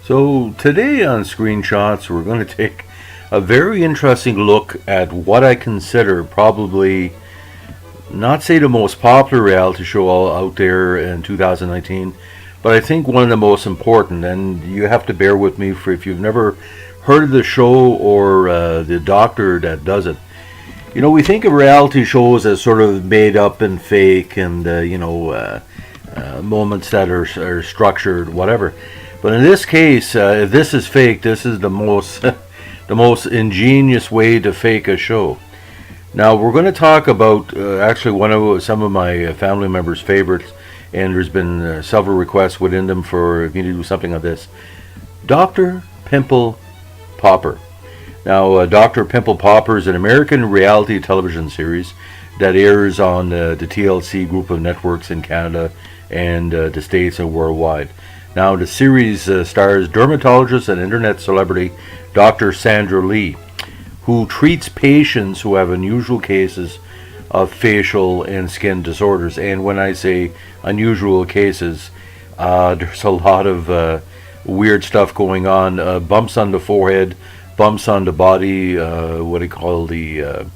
So today on Screenshots, we're going to take a very interesting look at what I consider probably, not say the most popular reality show out there in 2019, but I think one of the most important. And you have to bear with me for if you've never heard of the show or the doctor that does it. You know, we think of reality shows as sort of made up and fake, and moments that are structured, whatever. But in this case, if this is fake, this is the most the most ingenious way to fake a show. Now we're going to talk about actually some of my family members' favorites, and there's been several requests within them for me to do something on this. Dr. Pimple Popper. Now, Dr. Pimple Popper is an American reality television series that airs on the TLC group of networks in Canada and the States and worldwide. Now, the series stars dermatologist and internet celebrity Dr. Sandra Lee, who treats patients who have unusual cases of facial and skin disorders. And when I say unusual cases, there's a lot of weird stuff going on. Bumps on the forehead, bumps on the body, what do you call the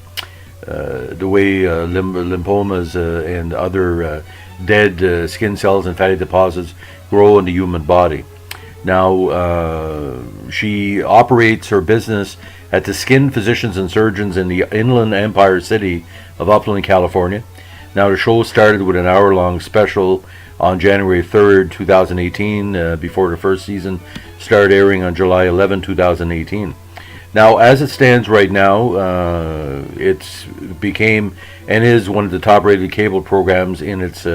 way lymphomas and other dead skin cells and fatty deposits grow in the human body. Now, she operates her business at the Skin Physicians and Surgeons in the Inland Empire city of Upland, California. Now, the show started with an hour-long special on January 3rd, 2018, before the first season started airing on July 11, 2018. Now, as it stands right now, it's became and is one of the top-rated cable programs in its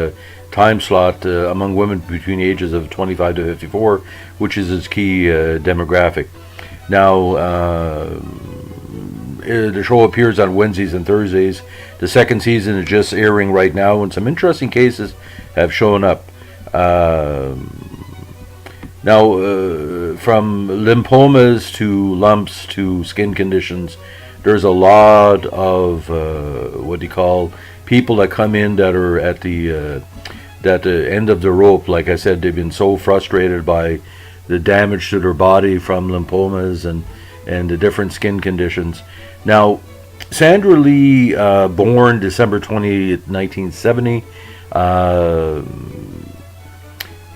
time slot among women between the ages of 25 to 54, which is its key demographic. Now, the show appears on Wednesdays and Thursdays. The second season is just airing right now, and some interesting cases have shown up. Now, from lymphomas to lumps to skin conditions, there's a lot of what do you call people that come in that are at the end of the rope. Like I said, they've been so frustrated by the damage to their body from lymphomas and the different skin conditions. Now, Sandra Lee, born December 20th, 1970.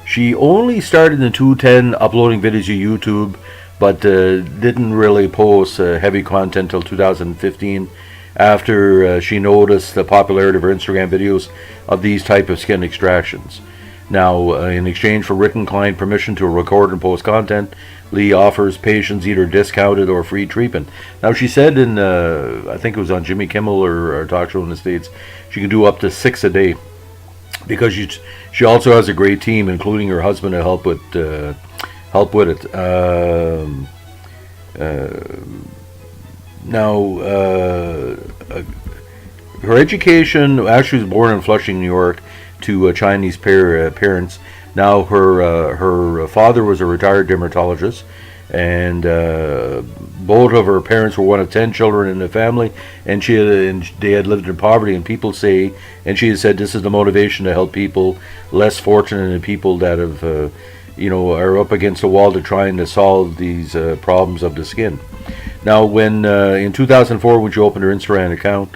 She only started in 2010 uploading videos to YouTube, but didn't really post heavy content till 2015 after she noticed the popularity of her Instagram videos of these type of skin extractions. Now, in exchange for written client permission to record and post content, Lee offers patients either discounted or free treatment. Now, she said in, I think it was on Jimmy Kimmel or a talk show in the States, she can do up to 6 a day, because she also has a great team, including her husband, to help with it. Now, her education, actually was born in Flushing, New York, to Chinese parents. Now, her father was a retired dermatologist, and both of her parents were one of 10 children in the family, and they had lived in poverty. And people say, and she has said, this is the motivation to help people less fortunate and people that have, are up against the wall to trying to solve these problems of the skin. Now, when in 2004, when she opened her Instagram account,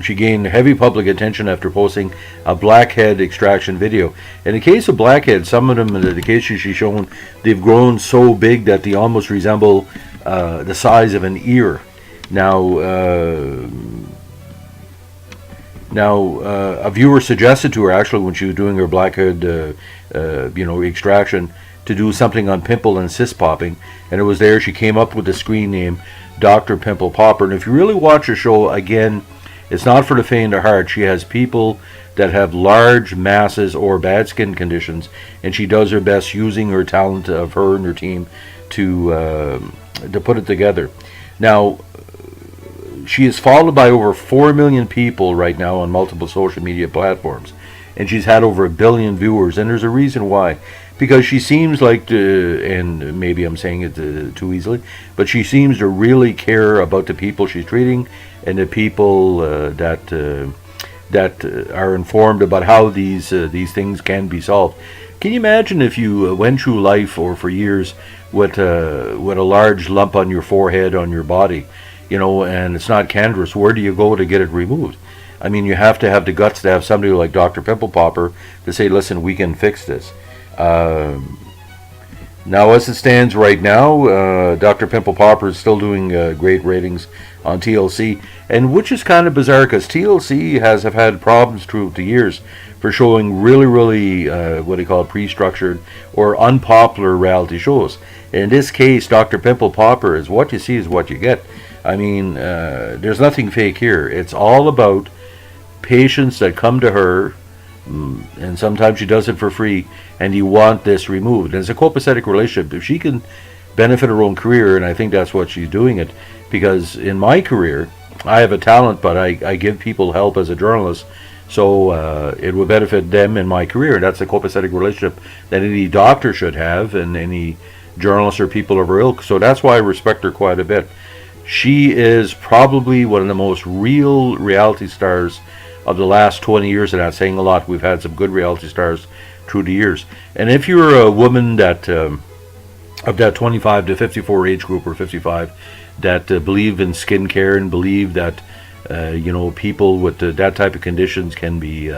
she gained heavy public attention after posting a blackhead extraction video. In the case of blackheads, some of them, in the cases she's shown, they've grown so big that they almost resemble the size of an ear. Now, a viewer suggested to her, actually, when she was doing her blackhead, extraction, to do something on pimple and cyst popping, and it was there she came up with the screen name Dr. Pimple Popper. And if you really watch the show, again, it's not for the faint of heart. She has people that have large masses or bad skin conditions, and she does her best using her talent of her and her team to put it together. Now, she is followed by over 4 million people right now on multiple social media platforms, and she's had over 1 billion viewers, and there's a reason why. Because she seems like, and maybe I'm saying it too easily, but she seems to really care about the people she's treating and the people that are informed about how these things can be solved. Can you imagine if you went through life or for years with a large lump on your forehead, on your body, and it's not cancerous? Where do you go to get it removed? I mean, you have to have the guts to have somebody like Dr. Pimple Popper to say, listen, we can fix this. Now, as it stands right now, Dr. Pimple Popper is still doing great ratings on TLC, and which is kind of bizarre because TLC have had problems through the years for showing really, what do you call it, pre-structured or unpopular reality shows. In this case, Dr. Pimple Popper is what you see is what you get. I mean, there's nothing fake here. It's all about patients that come to her, and sometimes she does it for free, and you want this removed. And it's a copacetic relationship. If she can benefit her own career, and I think that's what she's doing it, because in my career, I have a talent, but I give people help as a journalist, so it will benefit them in my career. That's a copacetic relationship that any doctor should have, and any journalist or people of her ilk. So that's why I respect her quite a bit. She is probably one of the most real reality stars of the last 20 years, and that's saying a lot. We've had some good reality stars through the years. And if you're a woman that of that 25 to 54 age group, or 55, that believe in skincare and believe that people with that type of conditions can be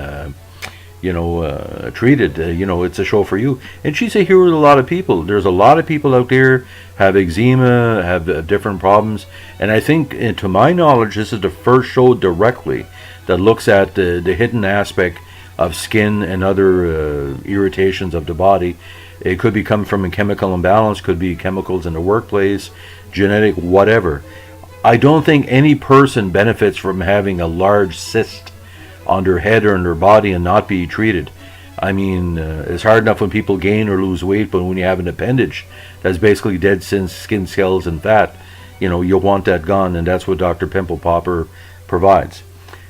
treated, it's a show for you. And she's a hero to a lot of people. There's a lot of people out there have eczema, have different problems, and I think, to my knowledge, this is the first show directly that looks at the hidden aspect of skin and other irritations of the body. It could be coming from a chemical imbalance, could be chemicals in the workplace, genetic, whatever. I don't think any person benefits from having a large cyst on their head or in their body and not be treated. I mean, it's hard enough when people gain or lose weight, but when you have an appendage that's basically dead skin cells and fat, you'll want that gone, and that's what Dr. Pimple Popper provides.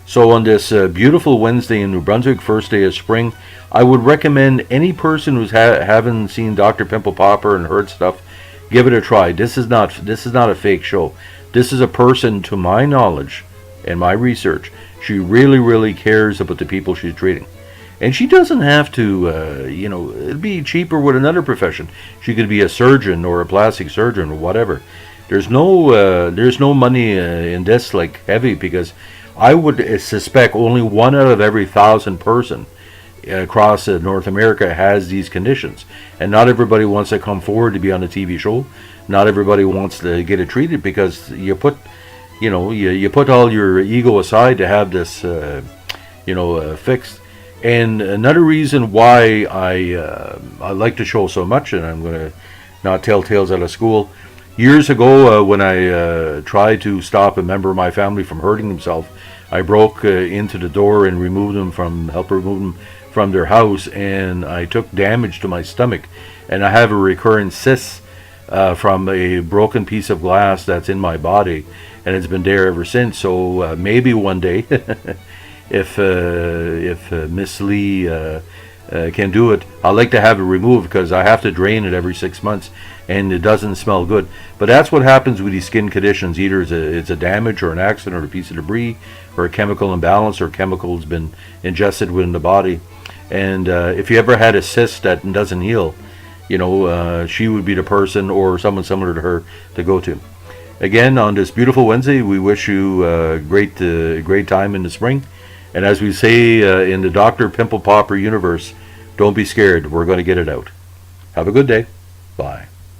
So on this beautiful Wednesday in New Brunswick, first day of spring, I would recommend any person who's haven't seen Dr. Pimple Popper and heard stuff, give it a try. This is not a fake show. This is a person, to my knowledge and my research, she really cares about the people she's treating. And she doesn't have to, it'd be cheaper with another profession. She could be a surgeon or a plastic surgeon or whatever. There's no money in this like heavy, because I would suspect only 1 out of every 1,000 person across North America has these conditions, and not everybody wants to come forward to be on a TV show. Not everybody wants to get it treated, because you put all your ego aside to have this fixed. And another reason why I like the show so much, and I'm going to not tell tales out of school. Years ago, when I tried to stop a member of my family from hurting himself, I broke into the door and helped remove them from their house, and I took damage to my stomach, and I have a recurrent cyst from a broken piece of glass that's in my body, and it's been there ever since. So maybe one day, if Miss Lee can do it, I'd like to have it removed, because I have to drain it every 6 months, and it doesn't smell good. But that's what happens with these skin conditions. Either it's a damage or an accident or a piece of debris or a chemical imbalance or chemicals been ingested within the body. And if you ever had a cyst that doesn't heal, she would be the person, or someone similar to her, to go to. Again, on this beautiful Wednesday, we wish you a great time in the spring. And as we say in the Dr. Pimple Popper universe, don't be scared. We're going to get it out. Have a good day. Bye.